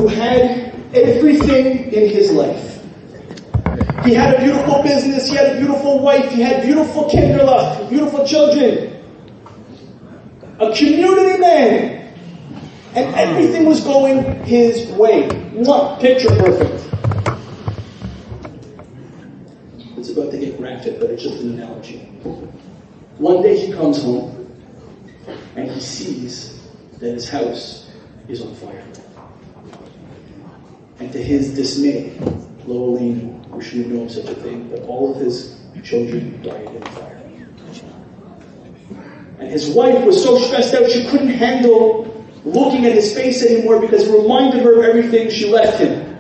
who had everything in his life. He had a beautiful business, he had a beautiful wife, he had beautiful kinderlach, beautiful children. A community man. And everything was going his way. Picture perfect. It's about to get graphic, but it's just an analogy. One day he comes home and he sees that his house is on fire. And to his dismay, lo aleinu, we shouldn't know of such a thing, but all of his children died in the fire. And his wife was so stressed out she couldn't handle looking at his face anymore because it reminded her of everything she left him.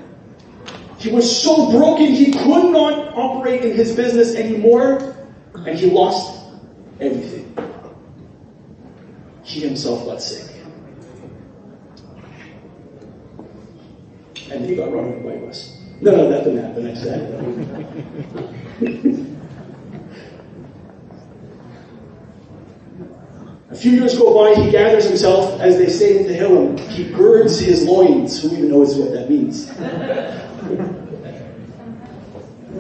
He was so broken he could not operate in his business anymore, and he lost everything. He himself got sick. And he got run over by a bus. No, that didn't happen. I said. A few years go by, he gathers himself, as they say in the Tehillim, he girds his loins. Who even knows what that means?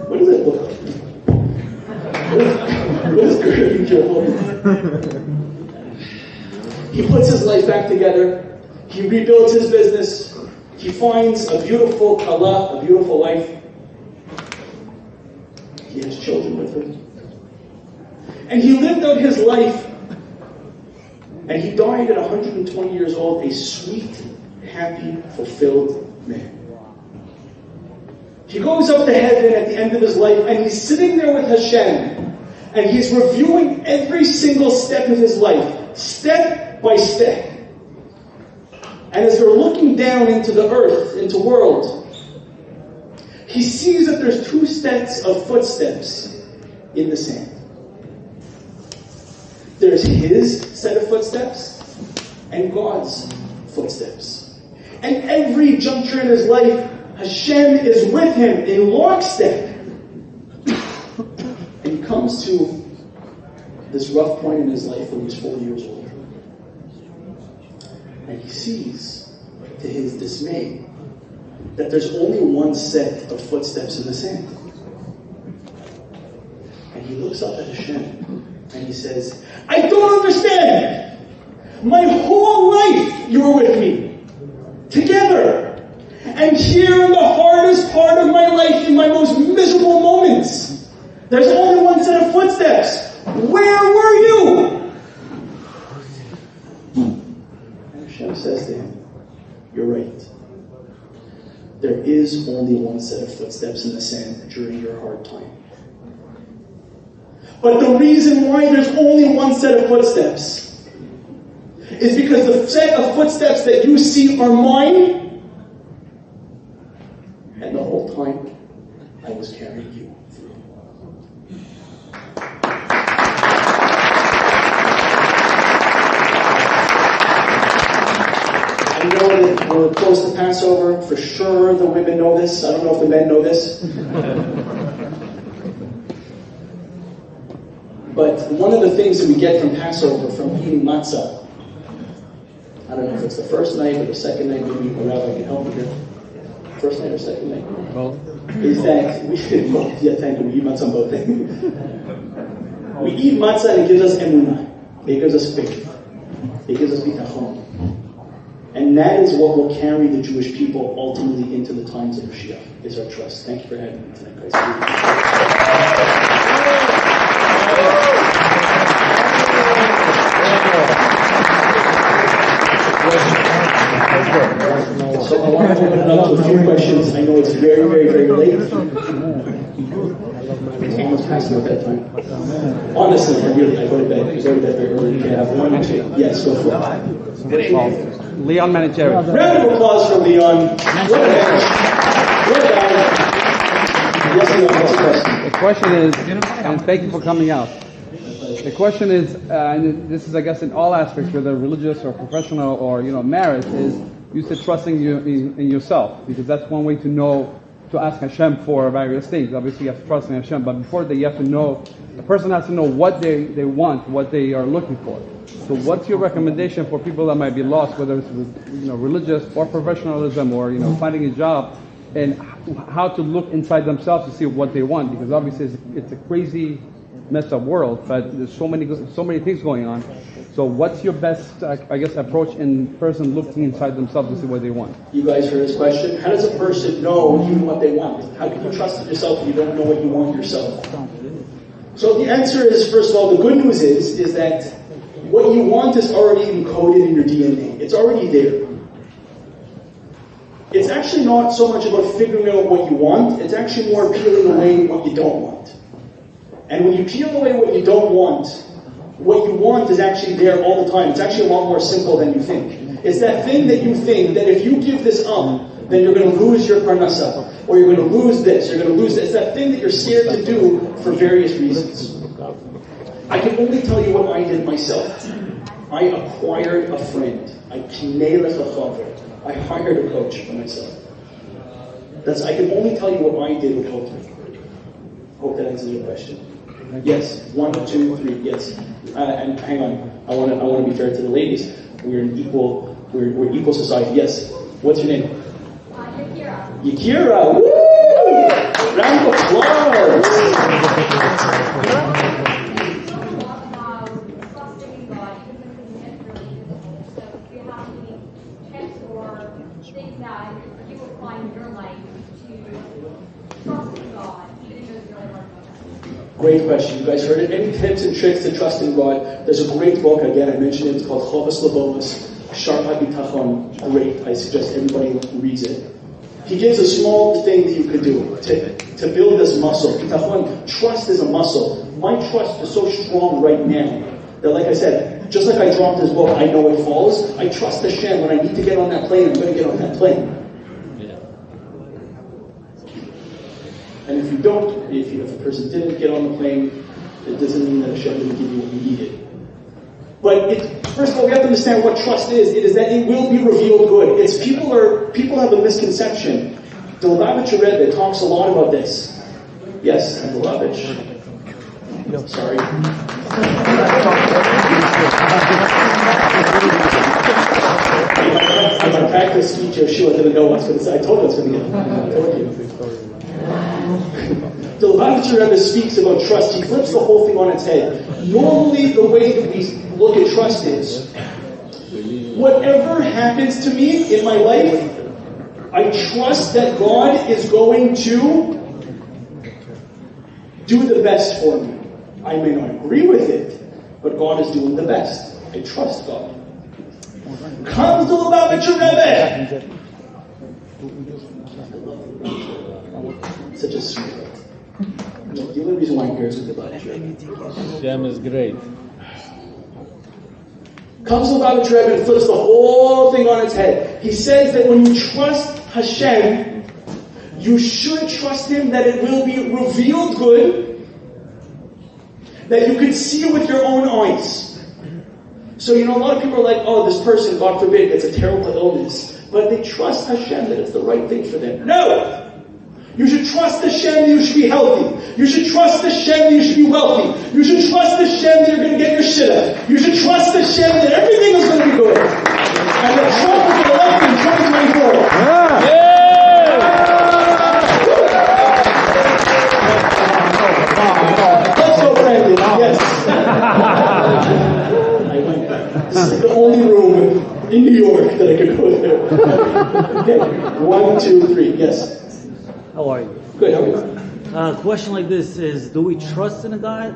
What does it look like? What is girding your loins? He puts his life back together. He rebuilds his business. He finds a beautiful kala, a beautiful wife. He has children with her. And he lived out his life. And he died at 120 years old, a sweet, happy, fulfilled man. He goes up to heaven at the end of his life, and he's sitting there with Hashem, and he's reviewing every single step of his life, step by step. And as they're looking down into the earth, into world, he sees that there's two sets of footsteps in the sand. There's his set of footsteps and God's footsteps. And every juncture in his life, Hashem is with him in lockstep. And he comes to this rough point in his life when he's 40 years old. And he sees, to his dismay, that there's only one set of footsteps in the sand. And he looks up at Hashem and he says, I don't understand. My whole life you were with me. Together. And here in the hardest part of my life, in my most miserable moments, there's only one set of footsteps. Where were you? And Hashem says to him, you're right. There is only one set of footsteps in the sand during your hard time. But the reason why there's only one set of footsteps is because the set of footsteps that you see are mine, and the whole time I was carrying you through. I know that we're close to Passover. For sure the women know this. I don't know if the men know this. But one of the things that we get from Passover, from eating matzah, I don't know if it's the first night or the second night, maybe a rabbi can help me here. First night or second night? Well, is that we eat matzah on both things. We eat matzah and it gives us emunah. It gives us faith. It gives us bitachon. And that is what will carry the Jewish people ultimately into the times of Mashiach, is our trust. Thank you for having me tonight, guys. So I want to open it up to a few questions. I know it's very, very, very late. It's almost past my bedtime. Honestly, I go to bed. I go to bed very early. Okay, I have one or two. Yes, go for it. Leon Manicheri. Round of applause for Leon. What a man. What a guy. Yes, Leon, what's the question? The question is, and thank you for coming out. The question is, and this is, I guess, in all aspects, whether religious or professional or marriage, is you said trusting in yourself, because that's one way to know to ask Hashem for various things. Obviously, you have to trust in Hashem, but before that, you have to know, the person has to know what they want, what they are looking for. So what's your recommendation for people that might be lost, whether it's religious or professionalism or finding a job, and how to look inside themselves to see what they want? Because obviously it's a crazy, messed up world, but there's so many things going on. So what's your best, approach in person looking inside themselves to see what they want? You guys heard his question. How does a person know even what they want? How can you trust in yourself if you don't know what you want yourself? So the answer is, first of all, the good news is that what you want is already encoded in your DNA. It's already there. It's actually not so much about figuring out what you want, it's actually more peeling away what you don't want. And when you peel away what you don't want, what you want is actually there all the time. It's actually a lot more simple than you think. It's that thing that you think that if you give this up, then you're going to lose your parnasa, or you're going to lose this, you're going to lose this. It's that thing that you're scared to do for various reasons. I can only tell you what I did myself. I acquired a friend. I hired a coach for myself. I can only tell you what I did with helped me. Hope that answers your question. Yes, 1, 2, 3, yes. And hang on, I want to be fair to the ladies. We're equal society. Yes. What's your name? Yakira. Yakira. Woo! Round of applause. Trusting in God, even when things get really difficult. So if you have any tips or things that you apply in your life to trust in God, even if it's really hard. Great question. You guys heard it? Any tips and tricks to trust in God? There's a great book, again, I mentioned it. It's called Chovas Labovas, Shar HaBitachon. Great. I suggest everybody reads it. He gives a small thing that you could do to build this muscle. Bitachon, trust is a muscle. My trust is so strong right now that, like I said, just like I dropped this book, I know it falls. I trust Hashem. When I need to get on that plane, I'm going to get on that plane. And if you don't, if a person didn't get on the plane, it doesn't mean that Hashem didn't give you what you needed. But first of all, we have to understand what trust is. It is that it will be revealed good. It's people have a misconception. The Lubavitcher Rebbe talks a lot about this. Yes, and the Lubavitch. No, sorry. If I practiced speech Yeshua, I didn't know what I was going to say. I told you I was going to get it. I told you. The Lubavitcher Rebbe speaks about trust. He flips the whole thing on its head. Normally, the way that we look at trust is, whatever happens to me in my life, I trust that God is going to do the best for me. I may not agree with it, but God is doing the best. I trust God. Comes the Lubavitcher Rebbe. Such a sweet. The only reason why I'm here is with the Lubavitcher. Shem is great. Comes the Lubavitcher Rebbe and flips the whole thing on its head. He says that when you trust Hashem, you should trust Him that it will be revealed good, that you can see with your own eyes. So, a lot of people are like, oh, this person, God forbid, gets a terrible illness. But they trust Hashem that it's the right thing for them. No! You should trust Hashem that you should be healthy. You should trust Hashem that you should be wealthy. You should trust Hashem that you're going to get your shit up. You should trust Hashem that everything is going to be good. And that Trump is elected in 2024. Yeah. Let's go, Brandon. Yes. I went back. This is the only room in New York that I could go there. Okay. 1, 2, 3. Yes. How are you? Good, how are you? A question like this is, do we trust in a God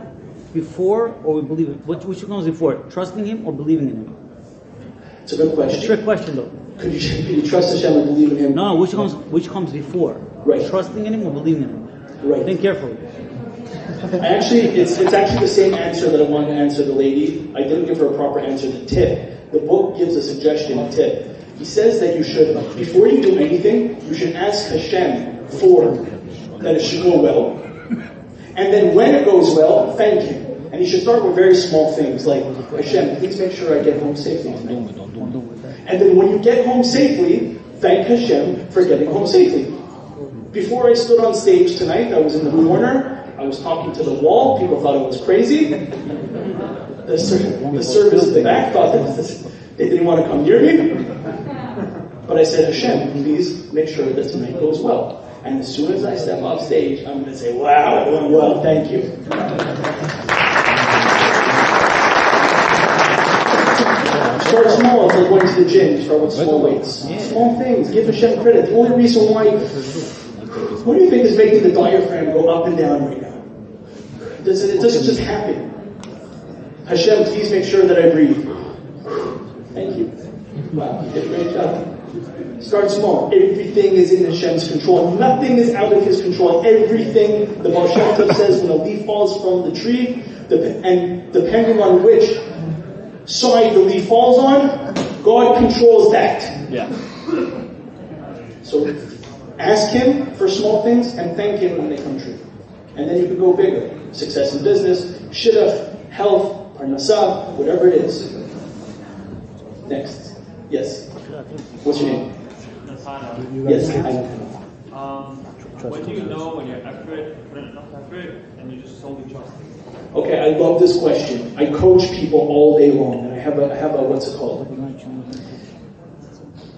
before or we believe Him? Which comes before? Trusting Him or believing in Him? It's a good question. It's a trick question though. Can you trust Hashem and believe in Him? No, which comes before? Right. Trusting in Him or believing in Him? Right. Think carefully. It's actually the same answer that I wanted to answer the lady. I didn't give her a proper answer. The tip. The book gives a suggestion, a tip. He says that you should, before you do anything, you should ask Hashem for that it should go well. And then when it goes well, thank Him. And you should start with very small things like, Hashem, please make sure I get home safely tonight. And then when you get home safely, thank Hashem for getting home safely. Before I stood on stage tonight, I was in the corner. I was talking to the wall. People thought I was crazy. The service in the back thought they didn't want to come near me. But I said, Hashem, please make sure that tonight goes well. And as soon as I step off stage, I'm going to say, wow, it went well, thank you. Start small. It's like going to the gym. Start with small weights. Small things. Give Hashem credit. The only reason why... What do you think is making the diaphragm go up and down right now? It doesn't just happen. Hashem, please make sure that I breathe. Thank you. Wow, you did a great job. Start small. Everything is in Hashem's control. Nothing is out of His control. Everything, the Baal Shem Tov says, when a leaf falls from the tree, and depending on which side the leaf falls on, God controls that. Yeah. So ask Him for small things and thank Him when they come true. And then you can go bigger. Success in business, shidduch, health, parnasah, whatever it is. Next. Yes. What's your name? Yes. When do you know when you're accurate, put enough effort, and you just solely trust it? Okay, I love this question. I coach people all day long, and I have a what's it called?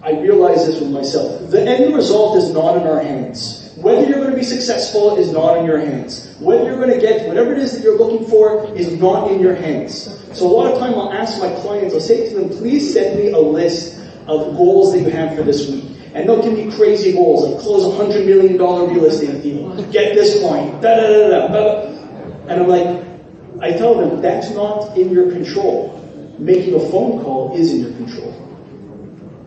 I realize this with myself. The end result is not in our hands. Whether you're going to be successful is not in your hands. Whether you're going to get whatever it is that you're looking for is not in your hands. So a lot of time I'll ask my clients, I'll say to them, please send me a list of goals that you have for this week. And they'll give me crazy goals, like close a $100 million real estate deal, get this client, da da da da. And I'm like, I tell them, that's not in your control. Making a phone call is in your control.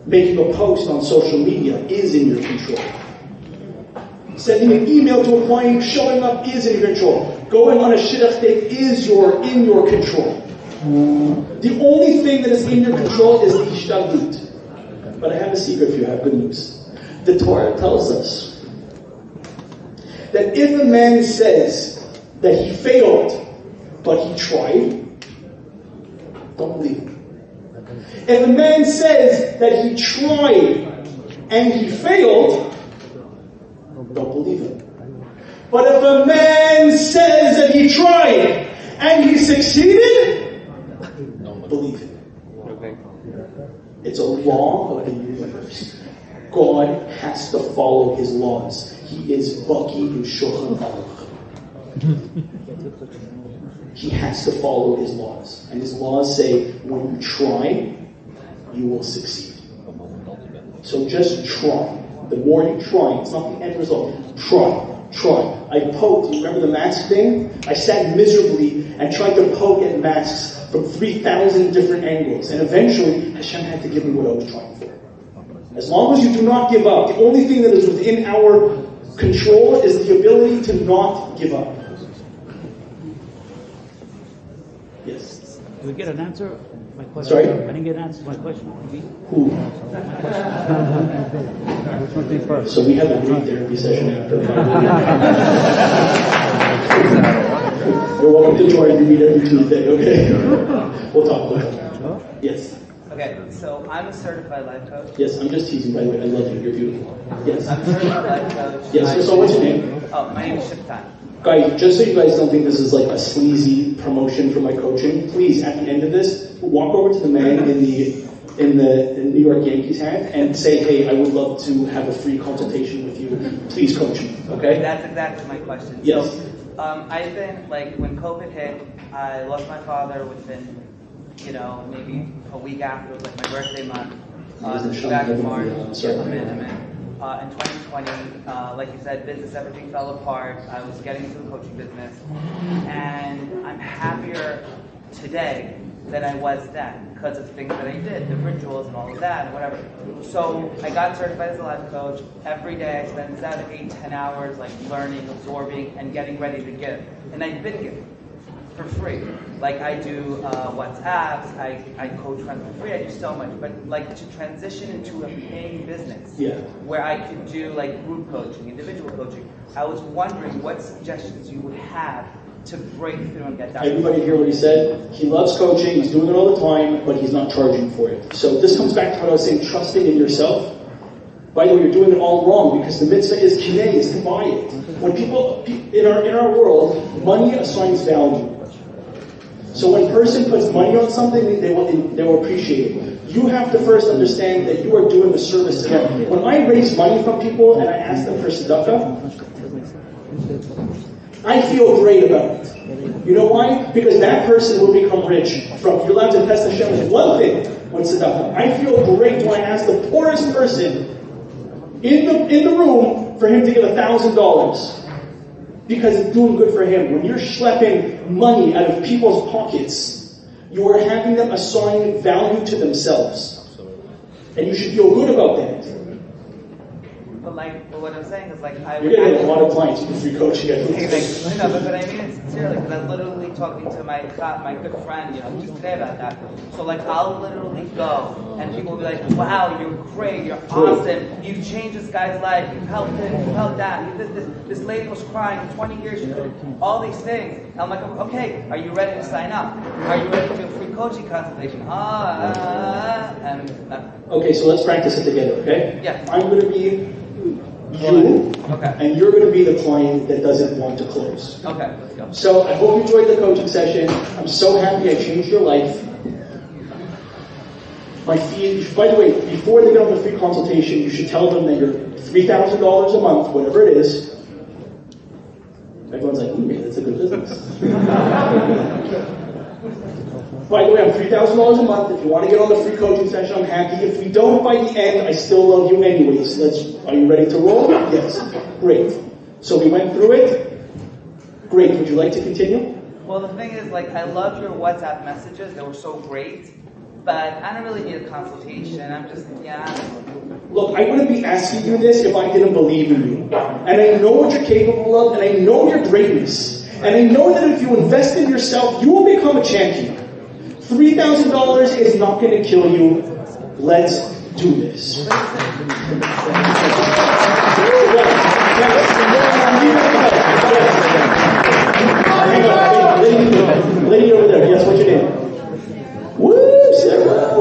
Making a post on social media is in your control. Sending an email to a client, showing up is in your control. Going on a shidduch date is in your control. The only thing that is in your control is the ishtadlut. But I have a secret for you, I have good news. The Torah tells us that if a man says that he failed, but he tried, don't believe him. If a man says that he tried and he failed, don't believe him. But if a man says that he tried and he succeeded, believe him. It's a law of the universe. God has to follow His laws. He is Baki in Shulchan Aruch. He has to follow His laws. And His laws say, when you try, you will succeed. So just try. The more you try, it's not the end result. Try. I poked, you remember the mask thing? I sat miserably and tried to poke at masks from 3,000 different angles. And eventually, Hashem had to give me what I was trying for. As long as you do not give up, the only thing that is within our control is the ability to not give up. Yes? Do we get an answer? My question. Sorry? I didn't get an answer to my question. Who? Which one came first? So we have a group therapy session after. You're welcome to join. We meet every Tuesday, okay? We'll talk about it. Yes. Okay, so I'm a certified life coach. Yes, I'm just teasing, by the way. I love you. You're beautiful. Yes. I'm a certified life coach. Yes, so what's your name? Oh, my name is Shiptan. Guys, just so you guys don't think this is like a sleazy promotion for my coaching, please, at the end of this, walk over to the man in the New York Yankees hat and say, hey, I would love to have a free consultation with you. Please coach me, okay? That's exactly my question. Yes. So, I've been, like, when COVID hit, I lost my father within, maybe a week after. It was like my birthday month. Back in March. Amen. In 2020, like you said, business, everything fell apart. I was getting into the coaching business. And I'm happier today than I was then because of things that I did, the rituals and all of that, and whatever. So I got certified as a life coach. Every day I spend 7, 8, 10 hours like learning, absorbing, and getting ready to give. And I've been giving for free. Like I do WhatsApps, I coach friends for free, I do so much. But like to transition into a paying business where I could do like group coaching, individual coaching, I was wondering what suggestions you would have to break through and get that. Everybody hear what he said? He loves coaching, he's doing it all the time, but he's not charging for it. So this comes back to what I was saying, trusting in yourself. By the way, you're doing it all wrong because the mitzvah is kinei, is to buy it. When people, in our world, money assigns value. So when a person puts money on something, they will appreciate it. You have to first understand that you are doing a service to them. When I raise money from people and I ask them for tzedakah, I feel great about it. You know why? Because that person will become rich. You're allowed to test Hashem with one thing, with tzedakah. I feel great when I ask the poorest person in the room for him to give $1,000. Because it's doing good for him. When you're schlepping money out of people's pockets, you are having them assign value to themselves. And you should feel good about that. But what I'm saying is like you're going to get a lot of clients with free coaching. No, but what I mean is sincerely, because I'm literally talking to my good friend, just today about that. So like I'll literally go and people will be like, wow, you're great, you're awesome, you've changed this guy's life, you've helped him, you've helped that, this lady was crying 20 years, she did all these things. And I'm like, okay, are you ready to sign up? Are you ready to do a free coaching consultation? Okay, so let's practice it together, okay? Yeah. I'm going to be you, and you're going to be the client that doesn't want to close. Okay, let's go. So I hope you enjoyed the coaching session. I'm so happy I changed your life. My fee, by the way, before they get on the free consultation, you should tell them that you're $3,000 a month, whatever it is. Everyone's like, that's a good business. By the way, I'm $3,000 a month. If you want to get on the free coaching session, I'm happy. If we don't by the end, I still love you anyways. Are you ready to roll? Yes. Great. So we went through it. Great. Would you like to continue? Well, the thing is, like, I loved your WhatsApp messages. They were so great. But I don't really need a consultation. I'm just, Look, I wouldn't be asking you this if I didn't believe in you. And I know what you're capable of, and I know your greatness. And I know that if you invest in yourself, you will become a champion. $3,000 is not going to kill you. Let's do this. Lady over there, yes, what's your name? Woo, Sarah.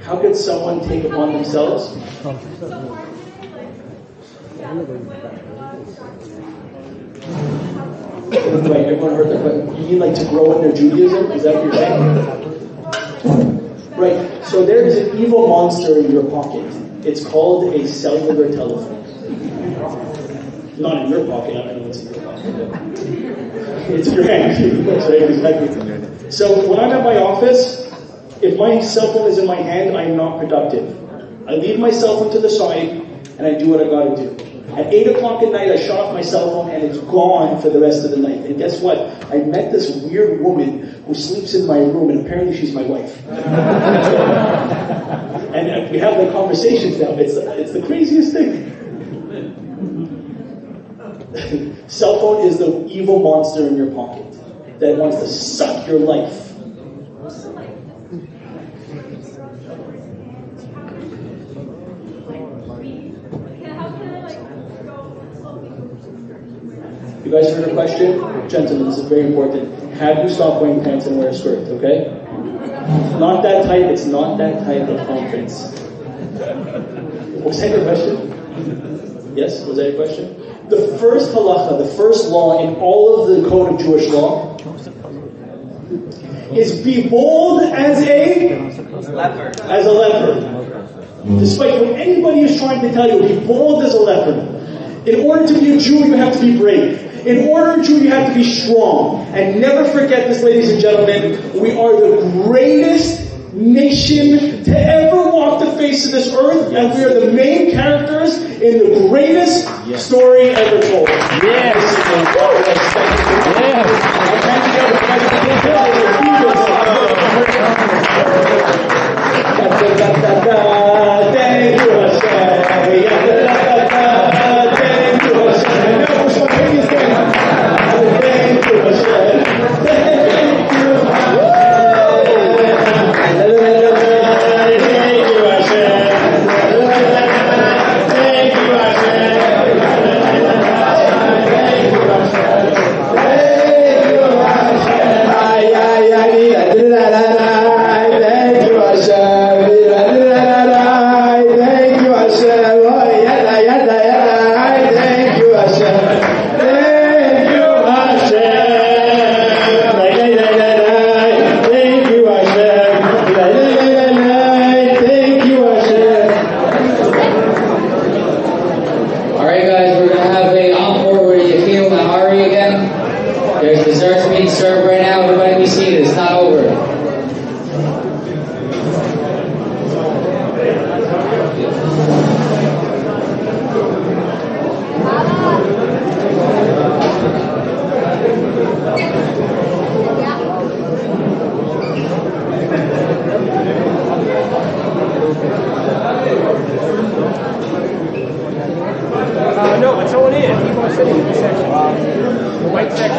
How could someone take upon themselves? Right, everyone heard that, but you need like to grow in their Judaism? Is that what you're saying? Right, so there is an evil monster in your pocket. It's called a cellular telephone. Not in your pocket, I don't know what's in your pocket. It's your hand. That's right, exactly. So when I'm at my office, if my cell phone is in my hand, I am not productive. I leave my cell phone to the side, and I do what I gotta do. At 8 o'clock at night, I shut off my cell phone, and it's gone for the rest of the night. And guess what? I met this weird woman who sleeps in my room, and apparently she's my wife. And we have like conversations now. It's the craziest thing. Cell phone is the evil monster in your pocket that wants to suck your life. You guys heard her question? Gentlemen, this is very important. Have you stopped wearing pants and wear a skirt, okay? Not that type, it's not that type of conference. Was that your question? Yes, was that your question? The first halacha, the first law in all of the code of Jewish law is be bold as a leopard. As a leopard. Despite what anybody is trying to tell you, be bold as a leopard. In order to be a Jew, you have to be brave. In order to be a Jew, you have to be strong. And never forget this, ladies and gentlemen, we are the greatest nation to ever walk the face of this earth, and we are the main characters in the greatest story ever told. Yes. Thank you, Thank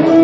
you.